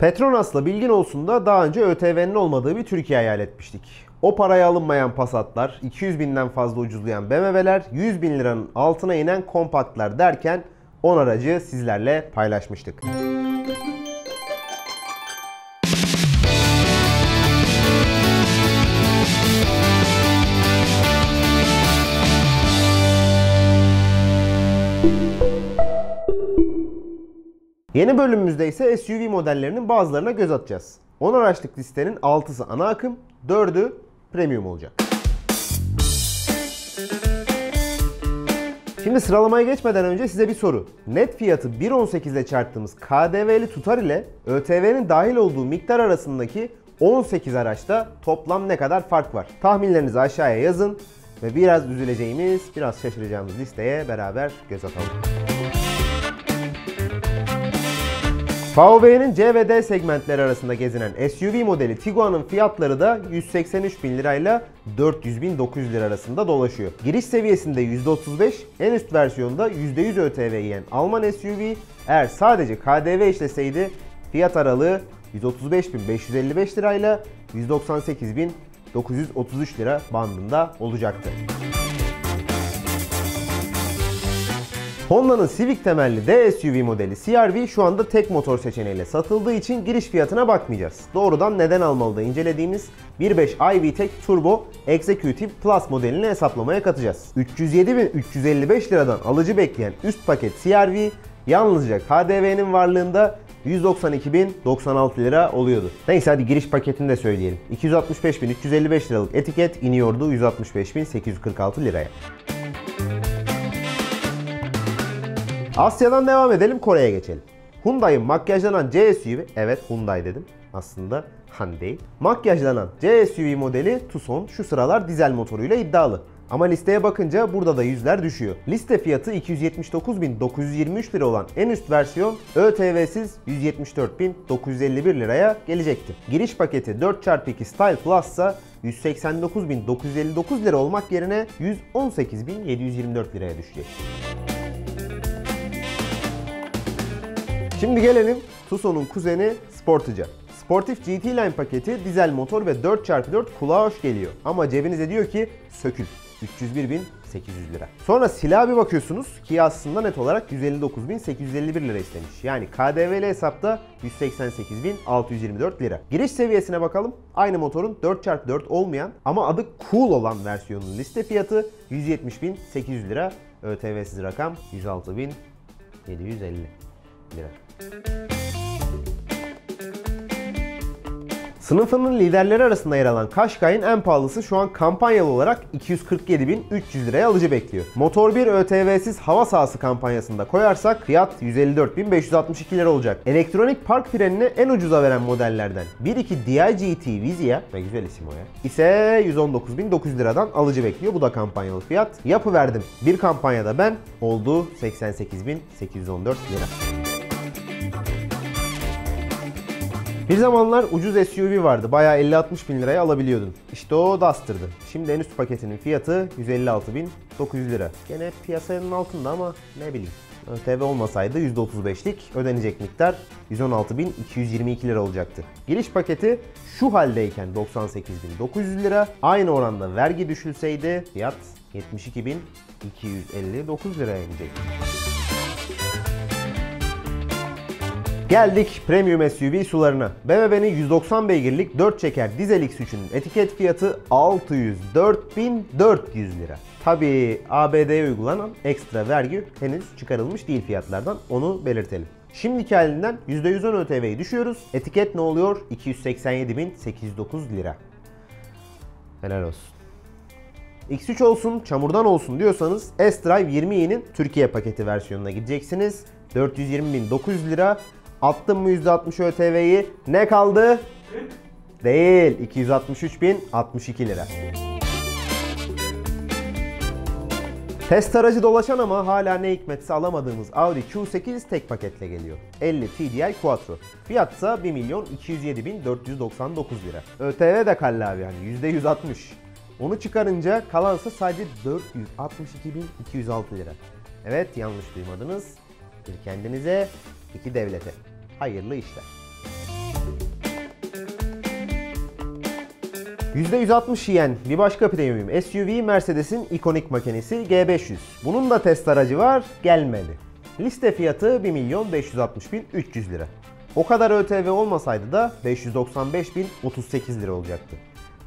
Petronas'la Bilgin olsun da daha önce ÖTV'nin olmadığı bir Türkiye hayal etmiştik. O paraya alınmayan Passat'lar, 200 binden fazla ucuzlayan BMW'ler, 100 bin liranın altına inen kompaktlar derken 10 aracı sizlerle paylaşmıştık. Yeni bölümümüzde ise SUV modellerinin bazılarına göz atacağız. 10 araçlık listenin 6'sı ana akım, 4'ü premium olacak. Şimdi sıralamaya geçmeden önce size bir soru. Net fiyatı 1.18 ile çarptığımız KDV'li tutar ile ÖTV'nin dahil olduğu miktar arasındaki 18 araçta toplam ne kadar fark var? Tahminlerinizi aşağıya yazın ve biraz üzüleceğimiz, biraz şaşıracağımız listeye beraber göz atalım. VW'nin C ve D segmentleri arasında gezinen SUV modeli Tiguan'ın fiyatları da 183 bin lirayla 400.900 lira arasında dolaşıyor. Giriş seviyesinde %35, en üst versiyonda %100 ÖTV yiyen Alman SUV eğer sadece KDV işleseydi fiyat aralığı 135.555 lirayla 198.933 lira bandında olacaktı. Honda'nın Civic temelli D SUV modeli CR-V şu anda tek motor seçeneğiyle satıldığı için giriş fiyatına bakmayacağız. Doğrudan neden almalıda incelediğimiz 1.5 iVTEC Turbo Executive Plus modelini hesaplamaya katacağız. 307.355 liradan alıcı bekleyen üst paket CR-V yalnızca KDV'nin varlığında 192.096 lira oluyordu. Neyse hadi giriş paketini de söyleyelim. 265.355 liralık etiket iniyordu 165.846 liraya. Asya'dan devam edelim, Kore'ye geçelim. Hyundai'ın makyajlanan C SUV, evet Hyundai dedim aslında Hyundai. Makyajlanan C SUV modeli Tucson şu sıralar dizel motoruyla iddialı. Ama listeye bakınca burada da yüzler düşüyor. Liste fiyatı 279.923 lira olan en üst versiyon ÖTV'siz 174.951 liraya gelecekti. Giriş paketi 4x2 Style Plus ise 189.959 lira olmak yerine 118.724 liraya düşecek. Şimdi gelelim Tucson'un kuzeni Sportage'a. Sportif GT Line paketi dizel motor ve 4x4 kulağa hoş geliyor. Ama cebinize diyor ki sökül. 301.800 lira. Sonra silaha bir bakıyorsunuz ki aslında net olarak 159.851 lira istemiş. Yani KDV'li hesapta 188.624 lira. Giriş seviyesine bakalım. Aynı motorun 4x4 olmayan ama adı Cool olan versiyonun liste fiyatı 170.800 lira. ÖTV'siz rakam 106.750 lira. Sınıfının liderleri arasında yer alan Qashqai'nin en pahalısı şu an kampanyalı olarak 247.300 liraya alıcı bekliyor. Motor 1 ÖTV'siz hava sahası kampanyasında koyarsak fiyat 154.562 lira olacak. Elektronik park frenini en ucuza veren modellerden 1.2 DI GT Vizia, ve güzel isim o ya, ise 119.900 liradan alıcı bekliyor. Bu da kampanyalı fiyat. Yapıverdim. Bir kampanyada ben oldu 88.814 lira. Bir zamanlar ucuz SUV vardı. Bayağı 50-60 bin liraya alabiliyordun. İşte o Duster'dı. Şimdi en üst paketinin fiyatı 156.900 lira. Gene piyasanın altında ama ne bileyim. ÖTV olmasaydı %35'lik ödenecek miktar 116.222 lira olacaktı. Giriş paketi şu haldeyken 98.900 lira. Aynı oranda vergi düşülseydi fiyat 72.259 liraya inecek. Geldik premium SUV sularına. BMW'nin 190 beygirlik 4 çeker dizel X3'ünün etiket fiyatı 604.400 lira. Tabii ABD'ye uygulanan ekstra vergi henüz çıkarılmış değil fiyatlardan, onu belirtelim. Şimdiki halinden %110 ÖTV'yi düşüyoruz. Etiket ne oluyor? 287.809 lira. Helal olsun. X3 olsun, çamurdan olsun diyorsanız S-Drive 20i'nin Türkiye paketi versiyonuna gideceksiniz. 420.900 lira. Attım mı %60 ÖTV'yi? Ne kaldı? Değil. 263.062 lira. Test aracı dolaşan ama hala ne hikmetse alamadığımız Audi Q8 tek paketle geliyor. 50 TDI Quattro. Fiyatsa 1.207.499 lira. ÖTV de kallavi yani %160. Onu çıkarınca kalansa sadece 462.206 lira. Evet, yanlış duymadınız. Bir kendinize, iki devlete. Hayırlı işler. %160 yiyen bir başka premium SUV Mercedes'in ikonik makinesi G500. Bunun da test aracı var, gelmedi. Liste fiyatı 1.560.300 lira. O kadar ÖTV olmasaydı da 595.038 lira olacaktı.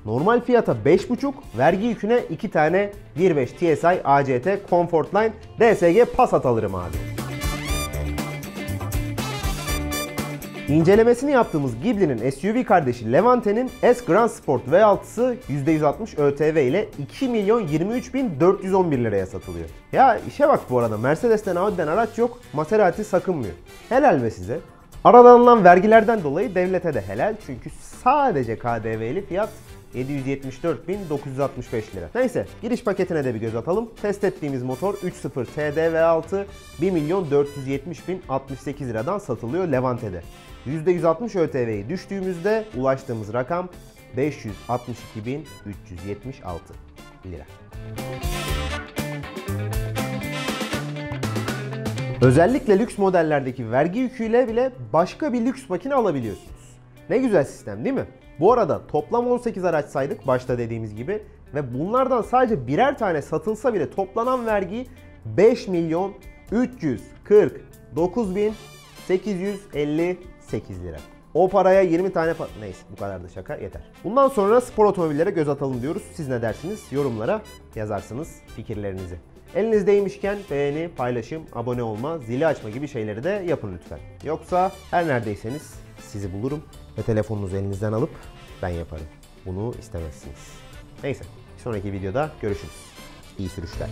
Normal fiyata 5.5, vergi yüküne 2 tane 1.5 TSI ACT Comfortline DSG Passat alırım abi. İncelemesini yaptığımız Ghibli'nin SUV kardeşi Levante'nin S Grand Sport V6'sı %160 ÖTV ile 2.023.411 liraya satılıyor. Ya işe bak bu arada, Mercedes'ten Audi'den araç yok, Maserati sakınmıyor. Helal be size. Aralanılan vergilerden dolayı devlete de helal, çünkü sadece KDV'li fiyat 774.965 lira. Neyse, giriş paketine de bir göz atalım. Test ettiğimiz motor 3.0 TD V6 1.470.068 liradan satılıyor Levante'de. %160 ÖTV'yi düştüğümüzde ulaştığımız rakam 562.376 lira. Özellikle lüks modellerdeki vergi yüküyle bile başka bir lüks makine alabiliyorsunuz. Ne güzel sistem değil mi? Bu arada toplam 18 araç saydık başta dediğimiz gibi ve bunlardan sadece birer tane satılsa bile toplanan vergi 5.349.858 lira. O paraya 20 tane neyse, bu kadar da şaka yeter. Bundan sonra spor otomobillere göz atalım diyoruz. Siz ne dersiniz? Yorumlara yazarsınız fikirlerinizi. Elinizdeymişken beğeni, paylaşım, abone olma, zili açma gibi şeyleri de yapın lütfen. Yoksa her neredeyseniz sizi bulurum ve telefonunuzu elinizden alıp ben yaparım. Bunu istemezsiniz. Neyse, sonraki videoda görüşürüz. İyi sürüşler.